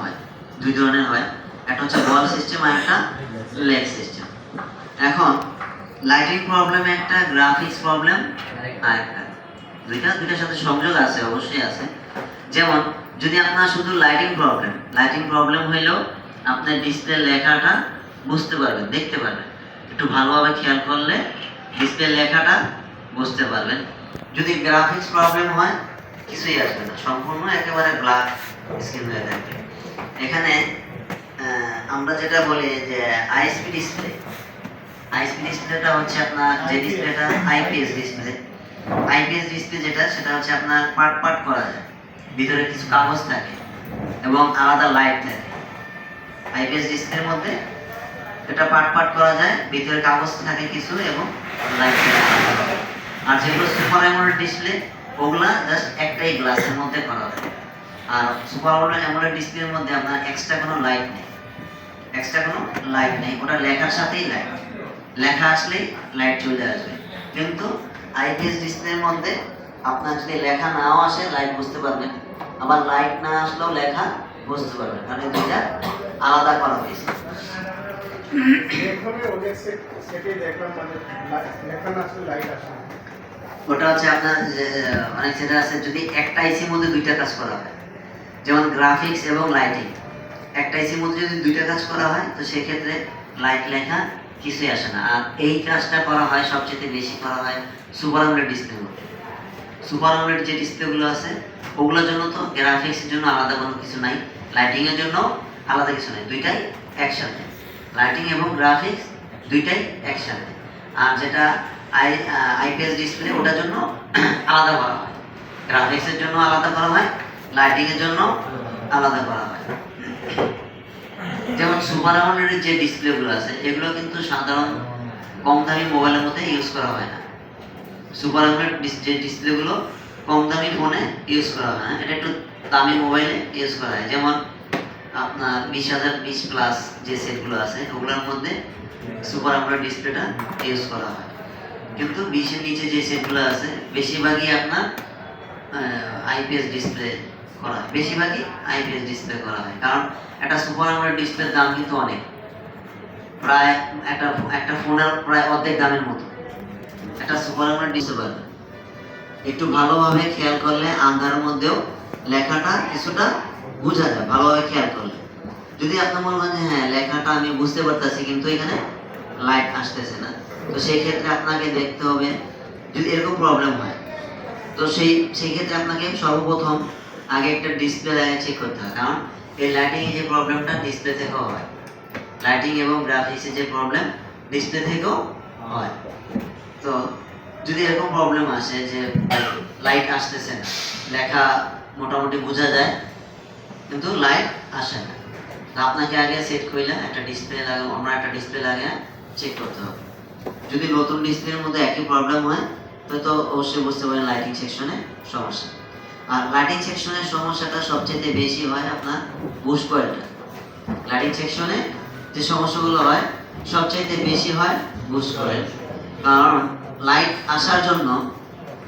হয়, দুই ধরনের হয়, একটা হচ্ছে বল সিস্টেম আর একটা লেগ সিস্টেম। এখন লাইটিং প্রবলেম একটা, গ্রাফিক্স প্রবলেম আর একটা, দুইটার সাথে সংযোগ আছে, অবশ্যই আছে। যেমন যদি আপনার শুধু লাইটিং প্রবলেম হইলেও আপনার ডিসপ্লে লেখাটা বুঝতে পারবেন, দেখতে পারবেন, একটু ভালোভাবে খেয়াল করলে ডিসপ্লে লেখাটা বুঝতে পারবেন। যদি গ্রাফিক্স প্রবলেম হয় কিছুই আসবে না, সম্পূর্ণ একেবারে ব্ল্যাক স্ক্রিন হয়ে থাকবে। এখানে আমরা যেটা বলি যে আইএসপি ডিসপ্লেটা হচ্ছে আপনার যে ডিসপ্লেটা আইপিএস ডিসপ্লে যেটা, সেটা হচ্ছে আপনার পার্ট করা যায়, ভিতরে কিছু কাগজ থাকে এবং আলাদা লাইট থাকে। আইপিএস ডিসপ্লের মধ্যে এটা পার্ট করা যায়, ভিতরে কাগজ থাকে কিছু এবং লাইট থাকে। আর যেগুলো সুপার অ্যামোলেড ডিসপ্লে ওগুলা জাস্ট একটাই গ্লাসের মধ্যে করা হয়। আর সুপার অ্যামোলেড ডিসপ্লের মধ্যে আপনার এক্সট্রা কোনো লাইট নেই, ওটা লেখার সাথেই লাইট, লেখা আসলেই লাইট চলে আসবে। কিন্তু আইপিএস ডিসপ্লের মধ্যে আপনার যদি লেখা নাও আসে লাইট বুঝতে পারবেন, আবার লাইট না আসলেও লেখা বুঝতে পারবেন, কারণ দুইটা আলাদা করা হয়েছে। ওটা হচ্ছে আপনার অনেক সেটা আছে, যদি একটা আইসির মধ্যে দুইটা কাজ করা হয়, যেমন গ্রাফিক্স এবং লাইটিং, একটা আইসির মধ্যে যদি দুইটা কাজ করা হয় তো সেক্ষেত্রে লাইট লেখা কিছুই আসে না। আর এই কাজটা করা হয় সবচেয়ে বেশি করা হয় সুপার অ্যামোলেড ডিসপ্লের মধ্যে। সুপার অ্যামোলেড যে ডিসপ্লেগুলো আছে ওগুলোর জন্য তো গ্রাফিক্সের জন্য আলাদা কোনো কিছু নাই, লাইটিং এর জন্য আলাদা কিছু নাই, দুইটাই একসাথে, লাইটিং এবং গ্রাফিক্স দুইটাই একসাথে। আর যেটা আইপিএস ডিসপ্লে ওটার জন্য আলাদা করা হয়, গ্রাফিক্সের জন্য আলাদা করা হয়, লাইটিং এর জন্য আলাদা করা হয়। যেমন সুপার অ্যামোলেড যে ডিসপ্লেগুলো আছে এগুলো কিন্তু সাধারণ কম দামি মোবাইলের মধ্যে ইউজ করা হয় না। সুপার অ্যামোলেড যে ডিসপ্লেগুলো কম দামি ফোনে ইউজ করা হয় না, এটা একটু দামি মোবাইলে ইউজ করা হয়। যেমন আপনার 20,020 প্লাস যে সেটগুলো আছে ওগুলোর মধ্যে সুপার অ্যামোলেড ডিসপ্লেটা ইউজ করা হয়। কিন্তু 20-এর নিচে যে সেটগুলো আছে বেশিরভাগই আপনার আইপিএস ডিসপ্লে করা হয়, কারণ একটা সুপার অ্যামোলেড ডিসপ্লের দাম কিন্তু অনেক, প্রায় একটা ফোনের প্রায় অর্ধেক দামের মতো একটা সুপার অ্যামোলেড ডিসপ্লে। একটু ভালোভাবে খেয়াল করলে আন্ধারের মধ্যেও লেখাটা কিছুটা বোঝা যায়, ভালোভাবে খেয়াল করলে। যদি আপনি মনে করেন যে হ্যাঁ লেখাটা আমি বুঝতে পারতেছি কিন্তু এখানে লাইট আসতেছে না, তো সেই ক্ষেত্রে আপনাকে দেখতে হবে, যদি এরকম প্রবলেম হয় তো সেই ক্ষেত্রে আপনাকে সর্বপ্রথম আগে একটা ডিসপ্লে লাইট চেক করতে হয়, কারণ এই লাইটিং এর যে প্রবলেমটা ডিসপ্লে থেকেও হয়, লাইটিং এবং গ্রাফিক্সের যে প্রবলেম ডিসপ্লে থেকেও হয়। তো যদি এরকম প্রবলেম আসে যে লাইট আসতেছে না, লেখা মোটামুটি বোঝা যায় কিন্তু লাইট আসে না, তো আপনাকে আগে সেট কইলা একটা ডিসপ্লে লাগিয়ে চেক করতে হবে। যদি নতুন ডিসপ্লের মধ্যে একই প্রবলেম হয় তো অবশ্যই বুঝতে পারেন লাইটিং সেকশনে সমস্যা। আর লাইটিং সেকশনের সমস্যাটা সবচেয়ে বেশি হয় আপনার বুশ কয়েলটা। লাইটিং সেকশনে যে সমস্যাগুলো হয় সবচেয়ে বেশি হয় বুশ কয়েল, কারণ লাইট আসার জন্য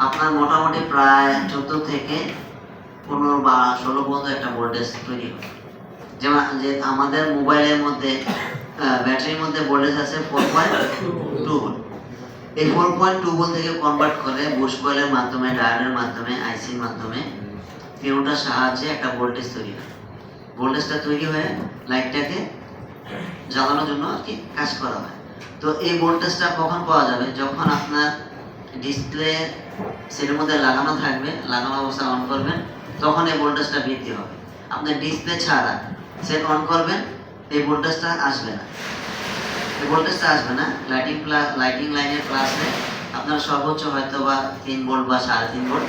আপনার মোটামুটি প্রায় 14 থেকে 15 বা 16 পর্যন্ত একটা ভোল্টেজ তৈরি হয়। যেমন যে আমাদের মোবাইলের মধ্যে ব্যাটারির মধ্যে ভোল্টেজ আছে 4.2 ভোল্ট। এই 4.2 ভোল্ট থেকে কনভার্ট করে বুশ কয়েলের মাধ্যমে, ডায়োডের মাধ্যমে, আইসির মাধ্যমে ফিউজটার সাহায্যে একটা ভোল্টেজ তৈরি হয়। ভোল্টেজটা তৈরি হয়ে লাইটটাকে জ্বালানোর জন্য আর কি কাজ করা হয়। তো এই ভোল্টেজটা কখন পাওয়া যাবে? যখন আপনার ডিসপ্লে সেটের মধ্যে লাগানো থাকবে, লাগানো অবস্থায় অন করবেন, তখন এই ভোল্টেজটা বৃদ্ধি হবে। আপনি ডিসপ্লে ছাড়া সেট অন করবেন, এই ভোল্টেজটা আসবে না, লাইটিং লাইনের প্লাসে আপনার সর্বোচ্চ হয়তো বা 3 ভোল্ট বা 3.5 ভোল্ট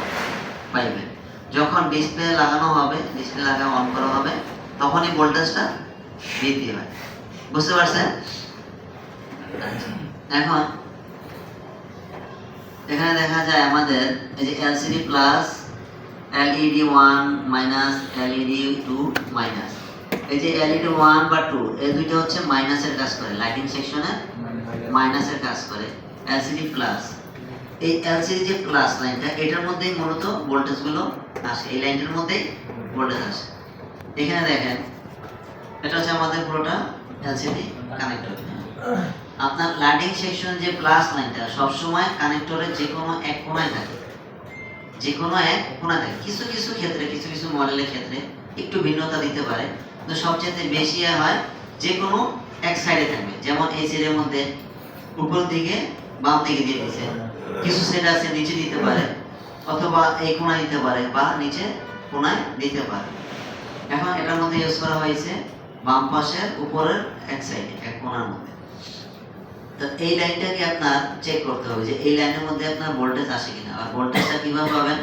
পাইবেন। যখন ডিসপ্লে লাগানো হবে, ডিসপ্লে লাগা অন করা হবে, তখনই ভোল্টেজটা বৃদ্ধি হয়। বুঝতে পারছেন? এখন এখানে দেখা যায় আমাদের এই যে LCD plus, LED 1 minus, LED 2 minus, এই যে এলইডি 1 বা 2 এই দুইটা হচ্ছে মাইনাসের কাজ করে, লাইটিং সেকশনে মাইনাসের কাজ করে। এলসিডি প্লাস, এই এলসিডি যে প্লাস লাইনটা এটার মধ্যেই মূলত ভোল্টেজগুলো আসে, এই লাইনটার মধ্যেই ভোল্টেজ আসে। এখানে দেখেন এটা হচ্ছে আমাদের পুরোটা এলসিডি কানেক্টর। আপনার লাইটিং সেকশন যে প্লাস লাইনটা সবসময় কানেক্টরের যে কোনো এক কোণায় থাকে, যে কোনো এক কোণায় থাকে। কিছু কিছু ক্ষেত্রে, কিছু কিছু মডেলের ক্ষেত্রে একটু ভিন্নতা দিতে পারে, কিন্তু সবচেয়ে বেশি হয় যে কোনো এক সাইডে থাকবে। যেমন এই সেটের মধ্যে উপর দিকে বাম দিকে দিয়ে দিচ্ছে, কিছু সেট আছে নিচে দিতে পারে, অথবা এই কোণায় দিতে পারে বা নিচে কোণায় দিতে পারে। এখন এটার মধ্যে ইউজ করা হয়েছে বাম পাশের উপরের এক সাইডে, এক কোণার মধ্যে। তো এই লাইনটাকে আপনার চেক করতে হবে যে এই লাইনের মধ্যে আপনার ভোল্টেজ আসে কিনা। আর ভোল্টেজটা কিভাবে পাবেন?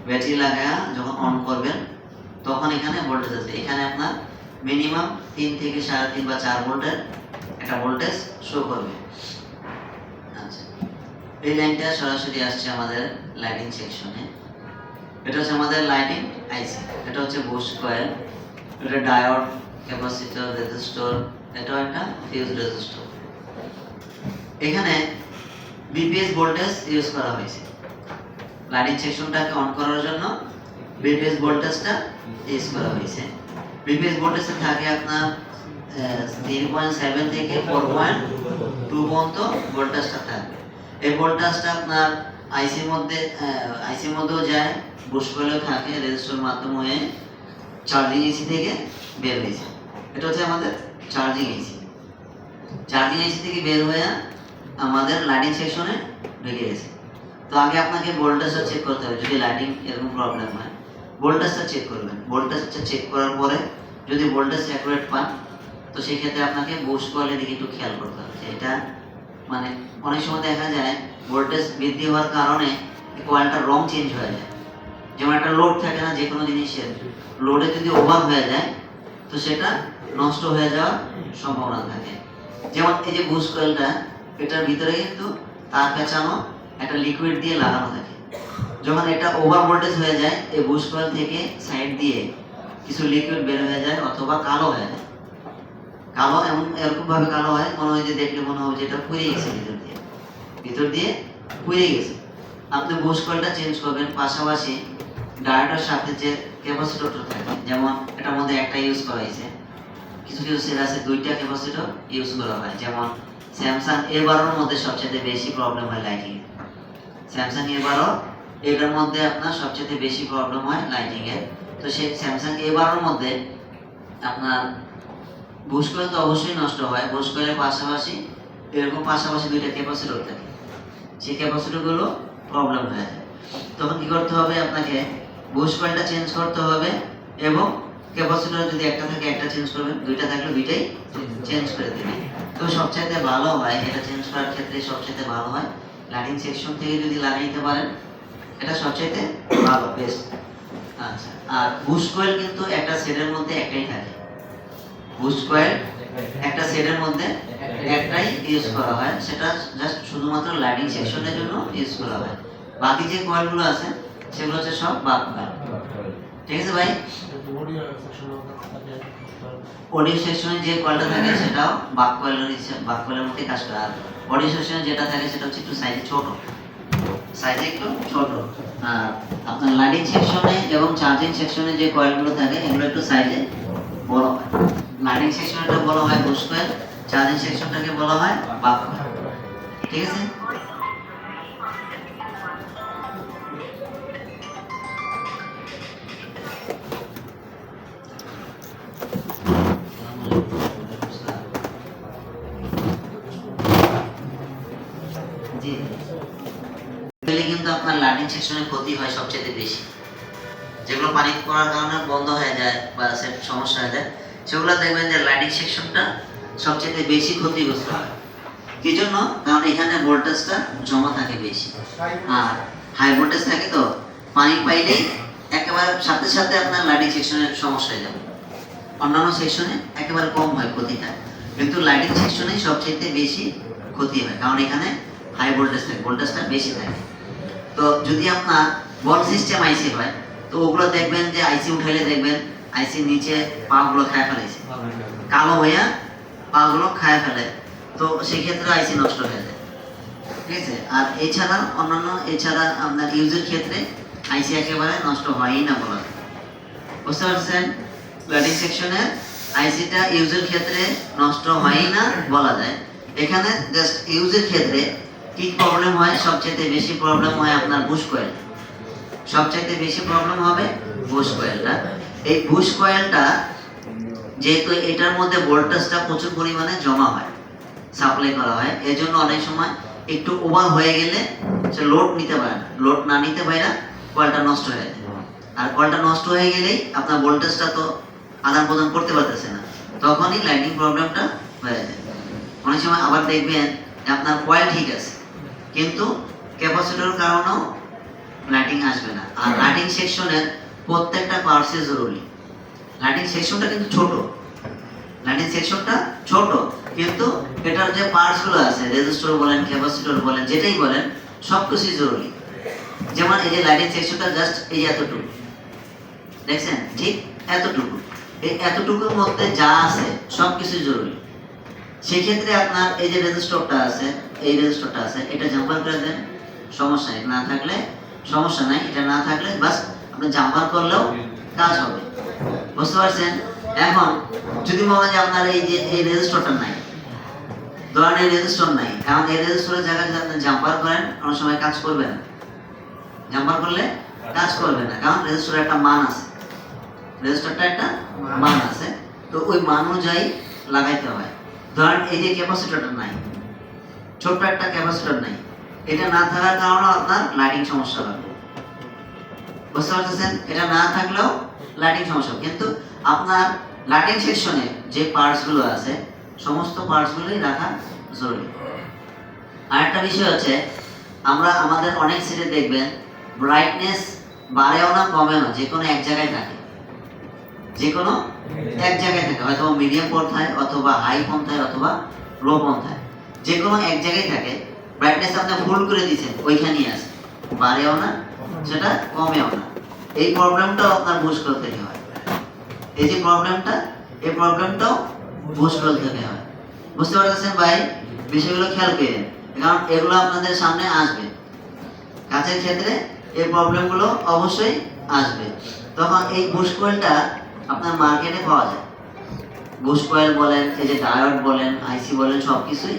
ব্যাটারি লাগায়া যখন অন করবেন তখন এখানে ভোল্টেজ আছে। এখানে আপনার মিনিমাম 3 থেকে 3.5 বা 4 ভোল্টের একটা ভোল্টেজ শো করবে। আচ্ছা, এই লাইনটা সরাসরি আসছে আমাদের লাইটিং সেকশনে। এটা হচ্ছে আমাদের লাইটিং আইসি, এটা হচ্ছে বুস্ট কয়েল, এটা ডায়োড, ক্যাপাসিটর, রেজিস্টর, এটাও একটা ফিউজ রেজিস্টর। এখানে বিপিএস ভোল্টেজ ইউজ করা হয়েছে লাইটিং সেকশনটাকে অন করার জন্য। বিপিএস ভোল্টেজটা ইউজ করা হয়েছে। বিপিএস ভোল্টেজে থাকে আপনার 3.7 থেকে 4.2 পর্যন্ত ভোল্টেজটা থাকবে। এই ভোল্টেজটা আপনার আইসির মধ্যেও যায়, বুস্ট কয়েলেও থাকে, রেজিস্টর মাধ্যমে হয়ে চার্জিং এসি থেকে বের হয়েছে। এটা হচ্ছে আমাদের চার্জিং এসি। চার্জিং এসি থেকে বের হয়ে আমাদের লাইটিং সেকশনে ঢুকে গেছে। তো আগে আপনাকে ভোল্টেজটা চেক করতে হবে। যদি লাইটিং এরকম প্রবলেম হয় ভোল্টেজটা চেক করবেন। ভোল্টেজটা চেক করার পরে যদি ভোল্টেজ অ্যাকুরেট পান তো সেই ক্ষেত্রে আপনাকে বুস্ট কয়েলের দিকে একটু খেয়াল করতে হবে। এটা মানে অনেক সময় দেখা যায় ভোল্টেজ বৃদ্ধি হওয়ার কারণে কয়েলটার রং চেঞ্জ হয়ে যায়। যেমন একটা লোড থাকে না, যে কোনো জিনিসের লোডে যদি ওভার হয়ে যায় তো সেটা নষ্ট হয়ে যাওয়ার সম্ভাবনা থাকে। যেমন এই যে বুস্ট কয়েলটা, এটার ভিতরে কিন্তু তার পেঁচানো একটা লিকুইড দিয়ে লাগানো থাকে। যখন এটা ওভার ভোল্টেজ হয়ে যায় এই বুস্ট কয়েল থেকে সাইড দিয়ে কিছু লিকুইড বের হয়ে যায় অথবা কালো হয়ে যায়। কালো এরকম ভাবে কালো হয়, মনে হয় যে দেখলে মনে হবে যে এটা পুড়ে গেছে, ভিতর দিয়ে পুড়ে গেছে। আপনি বুস্ট কয়েলটা চেঞ্জ করবেন, পাশাপাশি ডায়োডের সাথে যে ক্যাপাসিটরটা থাকে, যেমন এটার মধ্যে একটা ইউজ করা হয়েছে, কিছু কিছু সেট আছে 2টা ক্যাপাসিটর ইউজ করা হয়। যেমন স্যামসাং A12 মধ্যে সবচেয়ে বেশি প্রবলেম হয় লাইটিং। স্যামসাং A12 এটার মধ্যে আপনার সবচেয়ে বেশি প্রবলেম হয় লাইটিং এর। তো সেই স্যামসাং A12 মধ্যে আপনার বুস্ট কয়েল তো অবশ্যই নষ্ট হয়। বুস্ট কয়েলের পাশাপাশি এরকম পাশাপাশি 2টা ক্যাপাসিটর থাকে, সেই ক্যাপাসিটরগুলো প্রবলেম হয়ে যায়। তখন কি করতে হবে? আপনাকে বুস্ট কয়েলটা চেঞ্জ করতে হবে এবং ক্যাপাসিটর যদি একটা থাকে একটা চেঞ্জ করবেন, 2টা থাকলে 2টাই চেঞ্জ করে দেবেন। তো সবচাইতে ভালো হয়, এটা চেঞ্জ করার ক্ষেত্রে সবচাইতে ভালো হয় লাইটিং সেকশন থেকে যদি লাগাইতে পারেন, এটা সবচাইতে ভালো, বেস্ট। আচ্ছা, আর বুস্ট কয়েল কিন্তু একটা সেটের মধ্যে একটাই থাকে। বুস্ট কয়েল একটা সেটের মধ্যে একটাই ইউজ করা হয়, সেটা জাস্ট শুধুমাত্র লাইটিং সেকশনের জন্য ইউজ করা হয়। বাকি যে কয়েলগুলো আছে সেগুলো হচ্ছে সব বাক কয়েল। ঠিক আছে ভাই? অডিও সেকশনে যে কয়েলটা থাকে সেটাও বাক কয়েলের মধ্যে কাজ করে। আর অডিও সেকশনে যেটা থাকে সেটা হচ্ছে একটু সাইজে ছোট, একটু ছোট। আর আপনার লাইটিং সেকশনে এবং চার্জিং সেকশনে যে কয়েলগুলো থাকে এগুলো একটু সাইজে বড় হয়। লাইটিং সেকশনটা বলা হয় বুস্ট কয়েল, চার্জিং সেকশনটাকে বলা হয় বাক কয়েল। ঠিক আছে? কিন্তু আপনার লাইটিং সেকশনে ক্ষতি হয় সবচেয়ে বেশি। যেগুলো পানি পড়ার কারণে বন্ধ হয়ে যায় বা সেট সমস্যা হয়ে যায়, সেগুলো দেখবেন যে লাইটিং সেকশনটা সবচেয়ে বেশি ক্ষতিগ্রস্ত হয়। কি জন্য? কারণ এখানে ভোল্টেজটা জমা থাকে বেশি, আর হাই ভোল্টেজ থাকে, তো পানি পাইলেই একেবারে সাথে সাথে আপনার লাইটিং সেকশনের সমস্যা হয়ে যাবে। অন্যান্য সেকশনে একেবারে কম হয় ক্ষতিটা, কিন্তু লাইটিং সেকশনে সবচেয়ে বেশি ক্ষতি হয়, কারণ এখানে হাই ভোল্টেজ থাকে, ভোল্টেজটা বেশি থাকে। তো যদি আপনার বল সিস্টেম আইসি হয় তো ওগুলো দেখবেন যে আইসি উঠাইলে দেখবেন আইসির নিচে পাগুলো খায় ফেলেছে, কালো হইয়া পাগুলো খায় ফেলে, তো সেই ক্ষেত্রে আইসি নষ্ট হয়ে যায়। ঠিক আছে? আর এছাড়া আপনার ইউজের ক্ষেত্রে আইসি একেবারে নষ্ট হয়ই না বলা যায়। বুঝতে পারছেন? লাইটিং সেকশনের আইসিটা ইউজের ক্ষেত্রে নষ্ট হয় না বলা যায়। এখানে জাস্ট ইউজের ক্ষেত্রে কি প্রবলেম হয়, সবচেয়ে বেশি প্রবলেম হয় আপনার বুশ কয়েল। সবচাইতে বেশি প্রবলেম হবে বুশ কয়েলটা। এই বুশ কয়েলটা যেহেতু এটার মধ্যে ভোল্টেজটা প্রচুর পরিমাণে জমা হয়, সাপ্লাই করা হয়, এজন্য অনেক সময় একটু ওভার হয়ে গেলে সে লোড নিতে পারে না। লোড না নিতে পারে কয়েলটা নষ্ট হয়ে যায়। আর কয়েলটা নষ্ট হয়ে গেলেই আপনার ভোল্টেজটা তো আদান প্রদান করতে পারতেছে না, তখনই লাইটিং প্রবলেমটা হয়ে যায়। অনেক সময় আবার দেখবেন আপনার কয়েল ঠিক আছে কিন্তু ক্যাপাসিটরের কারণেও লাইটিং আসবে না। আর লাইটিং সেকশনের প্রত্যেকটা পার্টসই জরুরি। লাইটিং সেকশনটা কিন্তু ছোট, লাইটিং সেকশনটা ছোট, কিন্তু এটার যে পার্টসগুলো আছে, রেজিস্টর বলেন, ক্যাপাসিটর বলেন, যেটাই বলেন, সবকিছুই জরুরি। যেমন এই যে লাইটিং সেকশনটা জাস্ট এই এতটুকু দেখছেন, ঠিক এতটুকু, এই এতটুকুর মধ্যে যা আছে সবকিছু জরুরি। সেক্ষেত্রে আপনার এই যে রেজিস্টরটা আছে, এই রেজিস্টরটা আছে, এটা জাম্পার করে দেন, সমস্যা নেই। না থাকলে সমস্যা নাই, এটা না থাকলে বাস আপনি জাম্পার করলেও কাজ হবে। বুঝতে পারছেন? এখন যদি মনে হয় যে আপনার এই যে এই রেজিস্টরটা নাই, ধরেন এই রেজিস্টর নাই, কারণ এই রেজিস্টরের জায়গায় যদি আপনি জাম্পার করেন অনেক সময় কাজ করবে না। জাম্পার করলে কাজ করবে না, কারণ রেজিস্টরের একটা মান আছে, রেজিস্টরটা একটা মান আছে, তো ওই মান অনুযায়ী লাগাইতে হয়। ধরেন এই যে ক্যাপাসিটরটা নাই, ছোট্ট একটা ক্যাপাসিটর নাই, এটা না থাকার কারণে আপনার লাইটিং সমস্যা হবে। বুঝতে পারতেছেন? এটা না থাকলেও লাইটিং সমস্যা, কিন্তু আপনার লাইটিং সেকশনে যে পার্টসগুলো আছে সমস্ত পার্টসগুলোই রাখা জরুরি। আরেকটা বিষয় হচ্ছে, আমরা আমাদের অনেক সেটে দেখবেন ব্রাইটনেস বাড়েও না কমেও না, যে কোনো এক জায়গায় থাকে, যে কোনো এক জায়গায় থাকে, হয়তো মিডিয়াম পন্থায় অথবা হাই পন্থায় অথবা লো পন্থায়, যে কোনো এক জায়গায় থাকে। ব্রাইটনেস আপনি ফুল করে দিয়েছেন, ওইখানেই আছে, বাড়েও না সেটা কমেও না। এই প্রবলেমটাও আপনার বুশ কয়েল থেকে হয়। এই যে প্রবলেমটা, এই প্রবলেমটাও বুশ কয়েল থেকে হয়। বুঝতে পারতেছেন ভাই? বিষয়গুলো খেয়াল করেন, কারণ এগুলো আপনাদের সামনে আসবে কাজের ক্ষেত্রে, এই প্রবলেমগুলো অবশ্যই আসবে। তখন এই বুশ কয়েলটা আপনার মার্কেটে পাওয়া যায়। বুশ কয়েল বলেন, এই যে ডায়োড বলেন, আইসি বলেন, সব কিছুই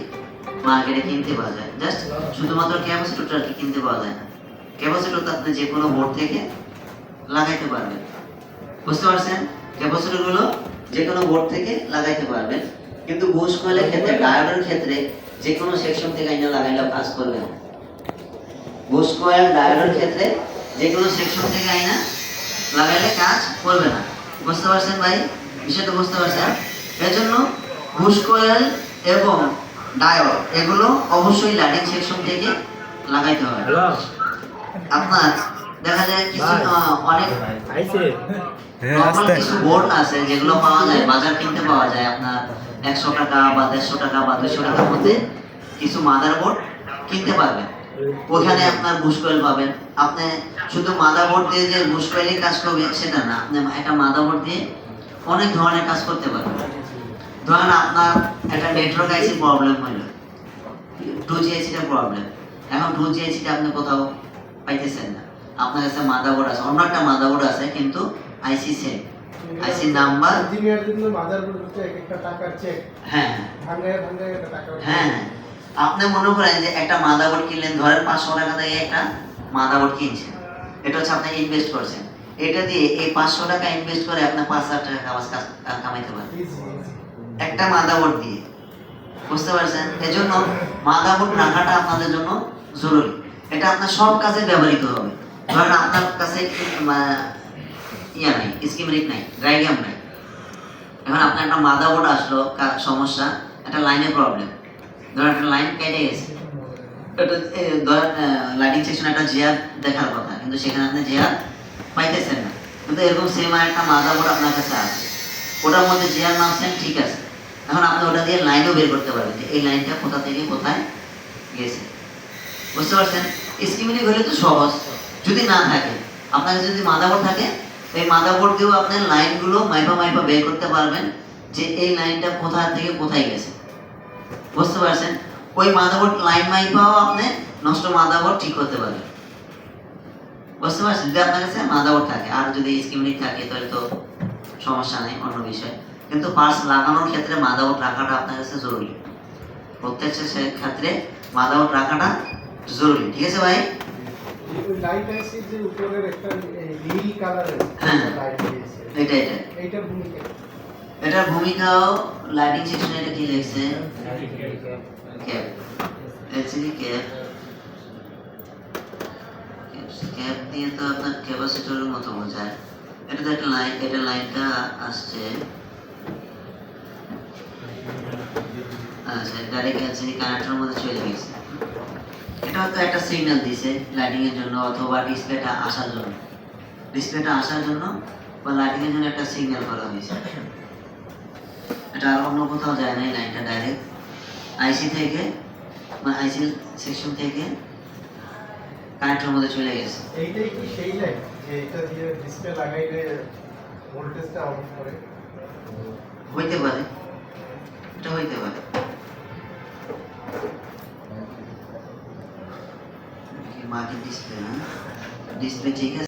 মার্কেটে কিনতে পাওয়া যায়। জাস্ট শুধুমাত্র ক্যাপাসিটরটা আর কি কিনতে পাওয়া যায় না। ক্যাপাসিটরটা আপনি যে কোনো বোর্ড থেকে লাগাইতে পারবেন। বুঝতে পারছেন? ক্যাপাসিটরগুলো যে কোনো বোর্ড থেকে লাগাইতে পারবেন, কিন্তু বুশ কয়েলের ক্ষেত্রে, ডায়োডের ক্ষেত্রে যে কোনো সেকশন থেকে আইনা লাগাইলেও কাজ করবে না। বুশ কয়েল ডায়োডের ক্ষেত্রে যে কোনো সেকশন থেকে আইনা লাগাইলে কাজ করবে না। বুঝতে পারছেন ভাই? বিষয়টা বুঝতে পারছেন? এজন্য বুশ কয়েল এবং ডায়োড এগুলো অবশ্যই লাইটিং সেকশন থেকে লাগাইতে হয়। আপনার দেখা যায় কিছু অনেক নরমাল কিছু বোর্ড আছে যেগুলো পাওয়া যায়, বাজার কিনতে পাওয়া যায় আপনার 100 টাকা বা 150 টাকা বা 200 টাকার মধ্যে কিছু মাদারবোর্ড কিনতে পারবেন। ওখানে আপনার বুশ কয়েল পাবেন। আপনি শুধু মাদারবোর্ড দিয়ে যে বুশ কয়েলই কাজ করবে সেটা না, আপনি একটা মাদারবোর্ড দিয়ে অনেক ধরনের কাজ করতে পারবেন। ধরেন আপনার একটা নেটওয়ার্ক আইসি প্রবলেম হলো, 2GHC টা প্রবলেম, এখন 2GHC টা আপনি কোথাও পাইতেছেন না, আপনার কাছে মাদারবোর্ড আছে, অন্য একটা মাদারবোর্ড আছে, কিন্তু আইসি সেম, আইসি নাম্বার ইঞ্জিনিয়ার জন্য মাদারবোর্ড হচ্ছে একটা টাকার চেক। হ্যাঁ ভাঙে ভাঙে টাকা। হ্যাঁ, আপনি মনে করেন যে একটা মাদারবোর্ড কিনলেন, ধরেন 500 টাকা দিয়ে একটা মাদারবোর্ড কিনছেন, এটা হচ্ছে আপনি ইনভেস্ট করছেন, এটা দিয়ে এই 500 টাকা ইনভেস্ট করে আপনি 5,000 টাকা কামাইতে পারেন একটা মাদারবোর্ড দিয়ে। বুঝতে পারছেন? এজন্য মাদারবোর্ড রাখাটা আপনাদের জন্য জরুরি। এটা আপনার সব কাজে ব্যবহৃত হবে। ধরেন আপনার কাছে ইয়া নাই, স্কিমেটিক নাই, ডায়াগ্রাম নাই, এখন আপনার একটা মাদারবোর্ড আসলো, সমস্যা, একটা লাইনের প্রবলেম, ধরেন একটা লাইন কেটে গেছে, এটা ধরেন লাইটিং সেকশনে একটা জিআর দেখার কথা, কিন্তু সেখানে আপনি জিআর পাইতেছেন না, কিন্তু এরকম সেম একটা মাদারবোর্ড আপনার কাছে আছে, ওটার মধ্যে জিআর মাপছেন, ঠিক আছে, এখন আপনি ওটা দিয়ে লাইনও বের করতে পারবেন যে এই লাইনটা কোথা থেকে কোথায় গেছে। বুঝতে পারছেন? স্কিমেটিক হলে তো সহজ। যদি না থাকে, আপনার যদি মাদারবোর্ড থাকে, এই মাদারবোর্ড দিয়েও আপনি লাইনগুলো মাইপা মাইপা বের করতে পারবেন যে এই লাইনটা কোথা থেকে কোথায় গেছে। বুঝতে পারছেন? ওই মাদারবোর্ড লাইন মাইপাও আপনি নষ্ট মাদারবোর্ড ঠিক করতে পারবেন। বুঝতে পারছেন? যদি আপনার কাছে মাদারবোর্ড থাকে, আর যদি স্কিমেটিক থাকে তাহলে তো সমস্যা নেই, অন্য বিষয়। কিন্তু পার্স লাগানোর ক্ষেত্রে মাদারবোর্ড রাখাটা আপনার কাছে জরুরি। প্রত্যেকটা ক্ষেত্রে মাদারবোর্ড রাখাটা জরুরি, ঠিক আছে ভাই? ওই লাইট আইসির যে উপরের একটা নীল কালারের হ্যাঁ। লাইট দিয়েছে, এটা এইটার ভূমিকা এটার ভূমিকাও লাইটিং সেকশনে এটা কি লিখছে? Cap, LCD cap. ক্যাপ দিয়ে তো আপনার ক্যাপাসিটরের মতো বোঝায়। এটা তো একটা লাইন, এটা লাইনটা আসছে, আচ্ছা ডাইরেক্ট এলসিডি কানেক্টরের মধ্যে চলে গেছে। এটা হয়তো একটা সিগন্যাল দিছে লাইটিং এর জন্য অথবা ডিসপ্লেটা আসার জন্য, ডিসপ্লেটা আসার জন্য বা লাইটিং এর জন্য একটা সিগন্যাল করা হয়েছে। এটা আর অন্য কোথাও যায় না, এই লাইনটা ডাইরেক্ট আইসি থেকে মানে আইসি সেকশন থেকে কানেক্টরের মধ্যে চলে গেছে। এইটাই কি সেই লাইট যে এটা দিয়ে ডিসপ্লে লাগাইলে ভোল্টেজটা অফ করে? হইতে পারে, এটা হইতে পারে। মার্কেট ডিসপ্লে না, ডিসপ্লে ঠিক আছে।